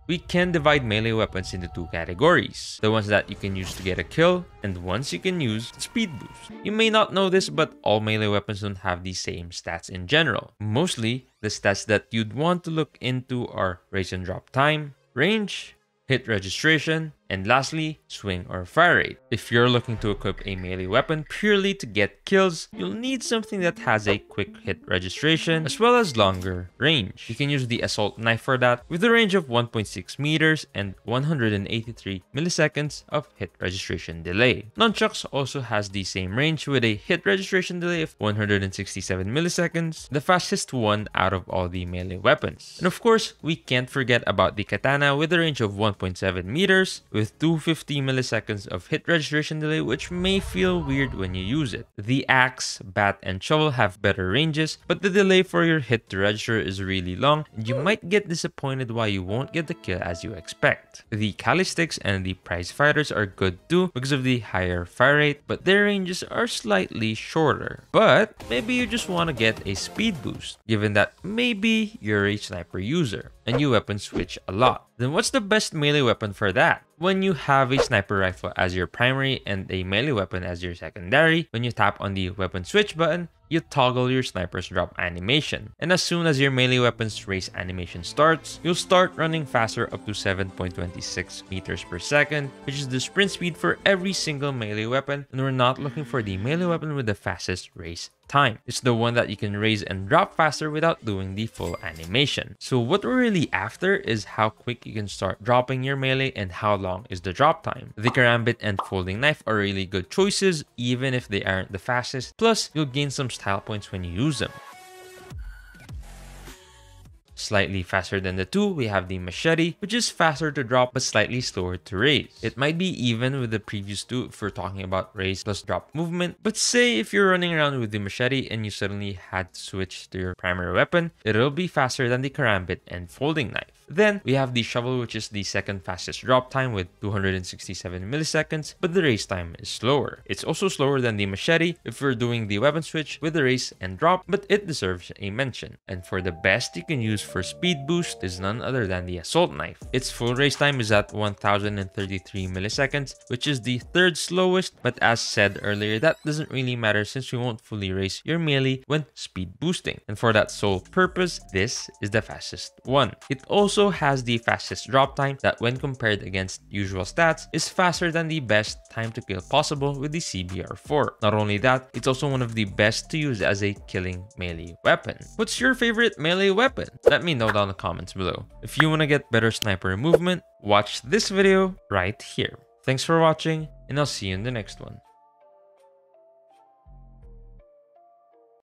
We can divide melee weapons into two categories. The ones that you can use to get a kill, and ones you can use to speed boost. You may not know this, but all melee weapons don't have the same stats in general. Mostly, the stats that you'd want to look into are raise and drop time, range, hit registration, and lastly, swing or fire rate. If you're looking to equip a melee weapon purely to get kills, you'll need something that has a quick hit registration as well as longer range. You can use the assault knife for that with a range of 1.6 meters and 183 milliseconds of hit registration delay. Nunchucks also has the same range with a hit registration delay of 167 milliseconds, the fastest one out of all the melee weapons. And of course, we can't forget about the katana with a range of 1.7 meters with 250 milliseconds of hit registration delay, which may feel weird when you use it. The axe, bat, and shovel have better ranges, but the delay for your hit to register is really long, and you might get disappointed why you won't get the kill as you expect. The Kali sticks and the prize fighters are good too because of the higher fire rate, but their ranges are slightly shorter. But maybe you just want to get a speed boost, given that maybe you're a sniper user and you weapon switch a lot. Then what's the best melee weapon for that? When you have a sniper rifle as your primary and a melee weapon as your secondary, when you tap on the weapon switch button, you toggle your sniper's drop animation. And as soon as your melee weapon's race animation starts, you'll start running faster up to 7.26 meters per second, which is the sprint speed for every single melee weapon, and we're not looking for the melee weapon with the fastest race time. It's the one that you can raise and drop faster without doing the full animation. So what we're really after is how quick you can start dropping your melee and how long is the drop time. The karambit and folding knife are really good choices even if they aren't the fastest, plus you'll gain some style points when you use them. Slightly faster than the two, we have the machete, which is faster to drop but slightly slower to raise. It might be even with the previous two if we're talking about raise plus drop movement, but say if you're running around with the machete and you suddenly had to switch to your primary weapon, it'll be faster than the karambit and folding knife. Then we have the shovel, which is the second fastest drop time with 267 milliseconds, but the raise time is slower. It's also slower than the machete if we're doing the weapon switch with the raise and drop, but it deserves a mention. And for the best you can use for speed boost is none other than the assault knife. Its full raise time is at 1033 milliseconds, which is the third slowest, but as said earlier, that doesn't really matter since you won't fully raise your melee when speed boosting. And for that sole purpose, this is the fastest one. It also has the fastest drop time that when compared against usual stats is faster than the best time to kill possible with the CBR4. Not only that, it's also one of the best to use as a killing melee weapon. What's your favorite melee weapon? Let me know down in the comments below. If you want to get better sniper movement, watch this video right here. Thanks for watching, and I'll see you in the next one.